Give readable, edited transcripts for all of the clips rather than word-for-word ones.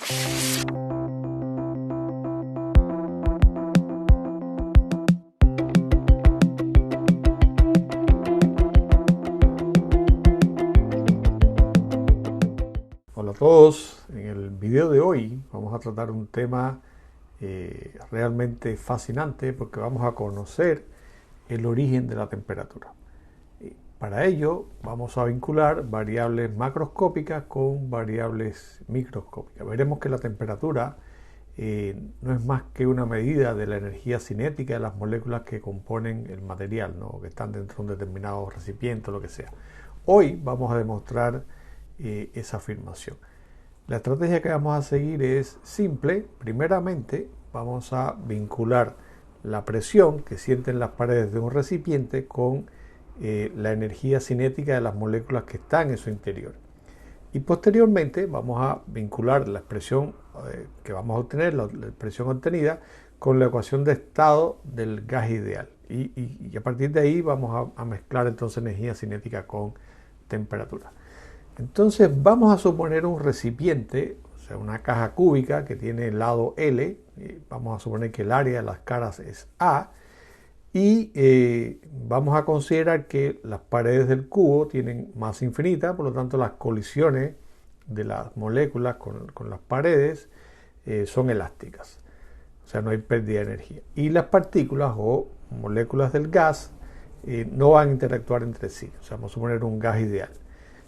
Hola a todos, en el video de hoy vamos a tratar un tema realmente fascinante porque vamos a conocer el origen de la temperatura. Para ello vamos a vincular variables macroscópicas con variables microscópicas. Veremos que la temperatura no es más que una medida de la energía cinética de las moléculas que componen el material, ¿no? Que están dentro de un determinado recipiente o lo que sea. Hoy vamos a demostrar esa afirmación. La estrategia que vamos a seguir es simple. Primeramente vamos a vincular la presión que sienten las paredes de un recipiente con la energía cinética de las moléculas que están en su interior. Y posteriormente vamos a vincular la expresión que vamos a obtener, la expresión obtenida, con la ecuación de estado del gas ideal. Y a partir de ahí vamos a mezclar entonces energía cinética con temperatura. Entonces vamos a suponer un recipiente, o sea, una caja cúbica que tiene el lado L. Vamos a suponer que el área de las caras es A. Y vamos a considerar que las paredes del cubo tienen masa infinita, por lo tanto las colisiones de las moléculas con las paredes son elásticas, o sea, no hay pérdida de energía. Y las partículas o moléculas del gas no van a interactuar entre sí, o sea, vamos a suponer un gas ideal.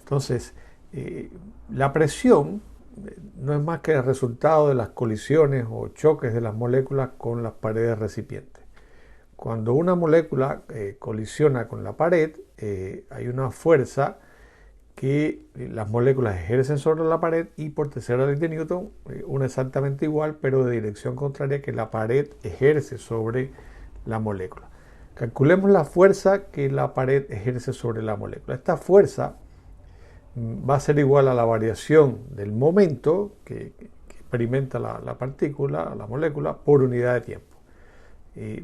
Entonces, la presión no es más que el resultado de las colisiones o choques de las moléculas con las paredes recipientes. Cuando una molécula colisiona con la pared, hay una fuerza que las moléculas ejercen sobre la pared y por tercera ley de Newton, una exactamente igual, pero de dirección contraria que la pared ejerce sobre la molécula. Calculemos la fuerza que la pared ejerce sobre la molécula. Esta fuerza va a ser igual a la variación del momento que experimenta la partícula, la molécula, por unidad de tiempo.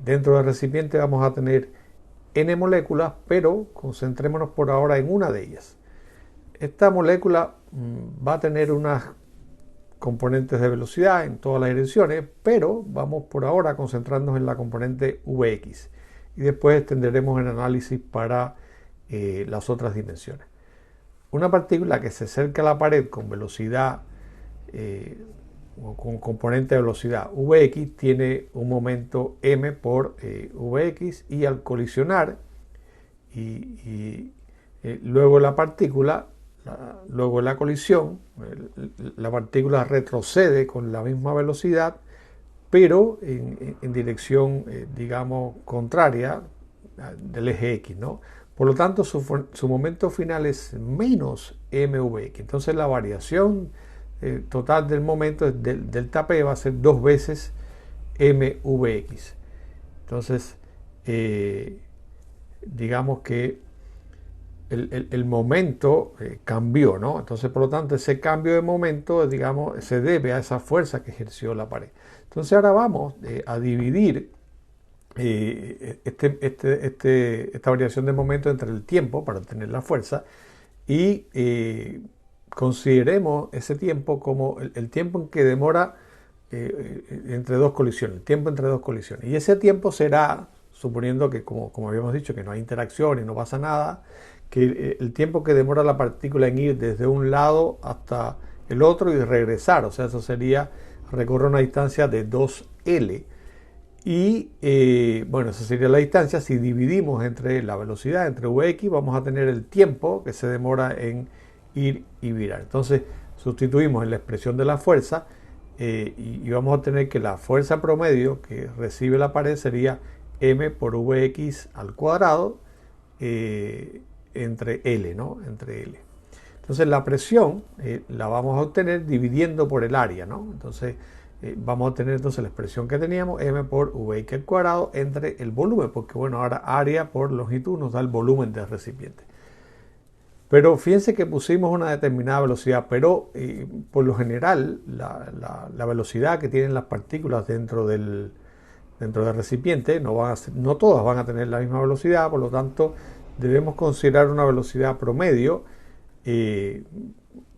Dentro del recipiente vamos a tener n moléculas, pero concentrémonos por ahora en una de ellas. Esta molécula va a tener unas componentes de velocidad en todas las direcciones, pero vamos por ahora a concentrarnos en la componente Vx y después extenderemos el análisis para las otras dimensiones. Una partícula que se acerca a la pared con velocidad o con componente de velocidad Vx tiene un momento m por Vx, y al colisionar luego la partícula, luego la colisión, la partícula retrocede con la misma velocidad, pero en dirección, digamos, contraria del eje X, ¿no? Por lo tanto, su momento final es menos mvx. Entonces la variación total del momento del delta P va a ser 2 veces mvx. Entonces, digamos que el momento cambió, ¿no? Entonces, por lo tanto, ese cambio de momento, digamos, se debe a esa fuerza que ejerció la pared. Entonces, ahora vamos a dividir esta variación de momento entre el tiempo para obtener la fuerza y consideremos ese tiempo como el tiempo en que demora entre dos colisiones, el tiempo entre dos colisiones. Y ese tiempo será, suponiendo que como habíamos dicho, que no hay interacción y no pasa nada, que el tiempo que demora la partícula en ir desde un lado hasta el otro y regresar, o sea, eso sería recorrer una distancia de 2L. Y bueno, esa sería la distancia. Si dividimos entre la velocidad, entre Vx, vamos a tener el tiempo que se demora en ir y virar. Entonces sustituimos en la expresión de la fuerza y vamos a obtener que la fuerza promedio que recibe la pared sería m por Vx al cuadrado entre L, ¿no? Entre L. Entonces la presión la vamos a obtener dividiendo por el área, ¿no? Entonces vamos a obtener entonces la expresión que teníamos, m por Vx al cuadrado entre el volumen, porque bueno, ahora área por longitud nos da el volumen del recipiente. Pero fíjense que pusimos una determinada velocidad, pero por lo general la velocidad que tienen las partículas dentro del recipiente no todas van a tener la misma velocidad, por lo tanto debemos considerar una velocidad promedio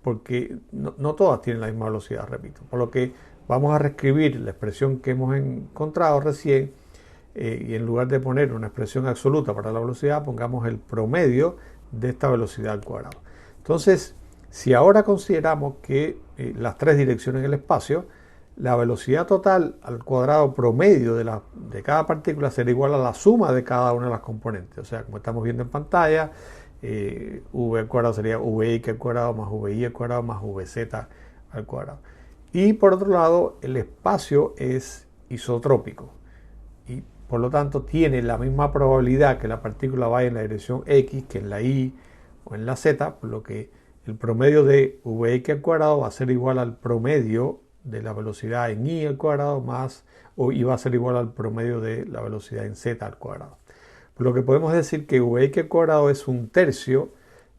porque no todas tienen la misma velocidad, repito. Por lo que vamos a reescribir la expresión que hemos encontrado recién y en lugar de poner una expresión absoluta para la velocidad, pongamos el promedio de esta velocidad al cuadrado. Entonces, si ahora consideramos que las tres direcciones en el espacio, la velocidad total al cuadrado promedio de cada partícula será igual a la suma de cada una de las componentes. O sea, como estamos viendo en pantalla, v al cuadrado sería vx al cuadrado más vi al cuadrado más vz al cuadrado. Y por otro lado, el espacio es isotrópico y por lo tanto tiene la misma probabilidad que la partícula vaya en la dirección x que en la y o en la z, por lo que el promedio de vx al cuadrado va a ser igual al promedio de la velocidad en y al cuadrado y va a ser igual al promedio de la velocidad en z al cuadrado. Por lo que podemos decir que vx al cuadrado es un tercio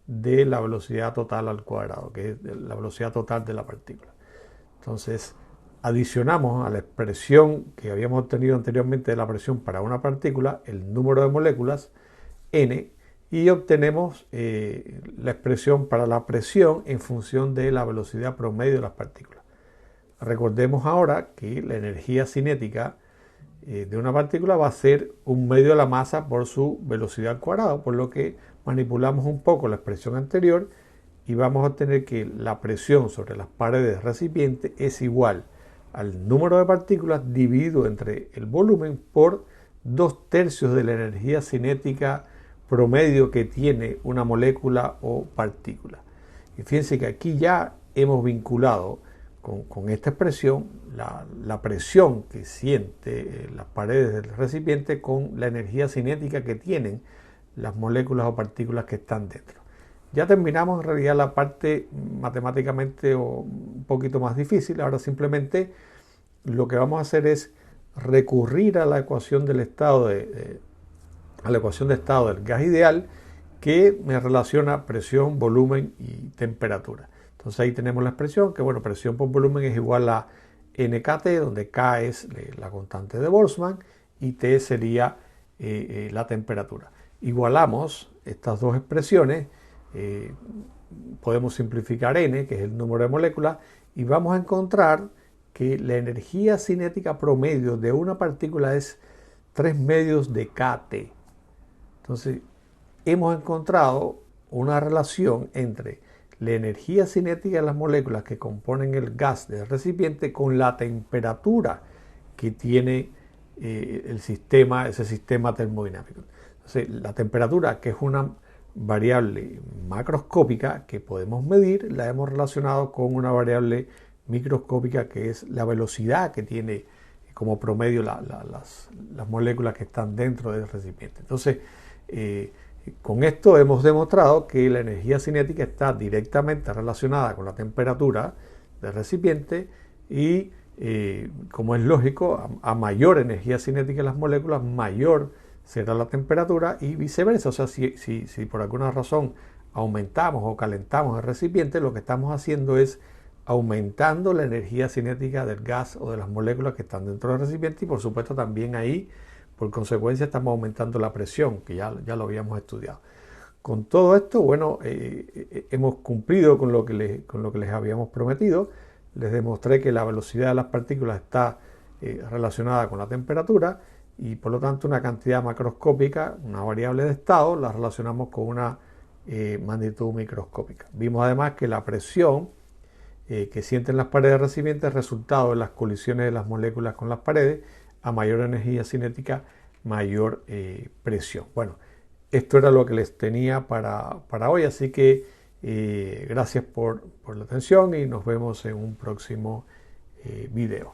de la velocidad total al cuadrado, que es la velocidad total de la partícula. Entonces, adicionamos a la expresión que habíamos obtenido anteriormente de la presión para una partícula, el número de moléculas, n, y obtenemos la expresión para la presión en función de la velocidad promedio de las partículas. Recordemos ahora que la energía cinética de una partícula va a ser un medio de la masa por su velocidad al cuadrado, por lo que manipulamos un poco la expresión anterior y vamos a obtener que la presión sobre las paredes del recipiente es igual al número de partículas dividido entre el volumen por 2/3 de la energía cinética promedio que tiene una molécula o partícula. Y fíjense que aquí ya hemos vinculado con esta expresión la presión que siente las paredes del recipiente con la energía cinética que tienen las moléculas o partículas que están dentro. Ya terminamos en realidad la parte matemáticamente un poquito más difícil. Ahora simplemente lo que vamos a hacer es recurrir a la ecuación del estado a la ecuación de estado del gas ideal, que me relaciona presión, volumen y temperatura. Entonces ahí tenemos la expresión que, bueno, presión por volumen es igual a nkt, donde K es la constante de Boltzmann y T sería la temperatura. Igualamos estas dos expresiones, podemos simplificar n, que es el número de moléculas, y vamos a encontrar que la energía cinética promedio de una partícula es 3/2 de kT. Entonces, hemos encontrado una relación entre la energía cinética de las moléculas que componen el gas del recipiente con la temperatura que tiene ese sistema termodinámico. Entonces, la temperatura, que es una variable macroscópica que podemos medir, la hemos relacionado con una variable microscópica que es la velocidad que tiene como promedio las moléculas que están dentro del recipiente. Entonces, con esto hemos demostrado que la energía cinética está directamente relacionada con la temperatura del recipiente y, como es lógico, a mayor energía cinética de las moléculas, mayor será la temperatura y viceversa. O sea, si por alguna razón aumentamos o calentamos el recipiente, lo que estamos haciendo es aumentando la energía cinética del gas o de las moléculas que están dentro del recipiente y por supuesto también ahí, por consecuencia, estamos aumentando la presión, que ya lo habíamos estudiado. Con todo esto, bueno, hemos cumplido con lo que les habíamos prometido. Les demostré que la velocidad de las partículas está relacionada con la temperatura y por lo tanto una cantidad macroscópica, una variable de estado, la relacionamos con una magnitud microscópica. Vimos además que la presión que sienten las paredes del recipiente es resultado de las colisiones de las moléculas con las paredes. A mayor energía cinética, mayor presión. Bueno, esto era lo que les tenía para hoy, así que gracias por la atención y nos vemos en un próximo video.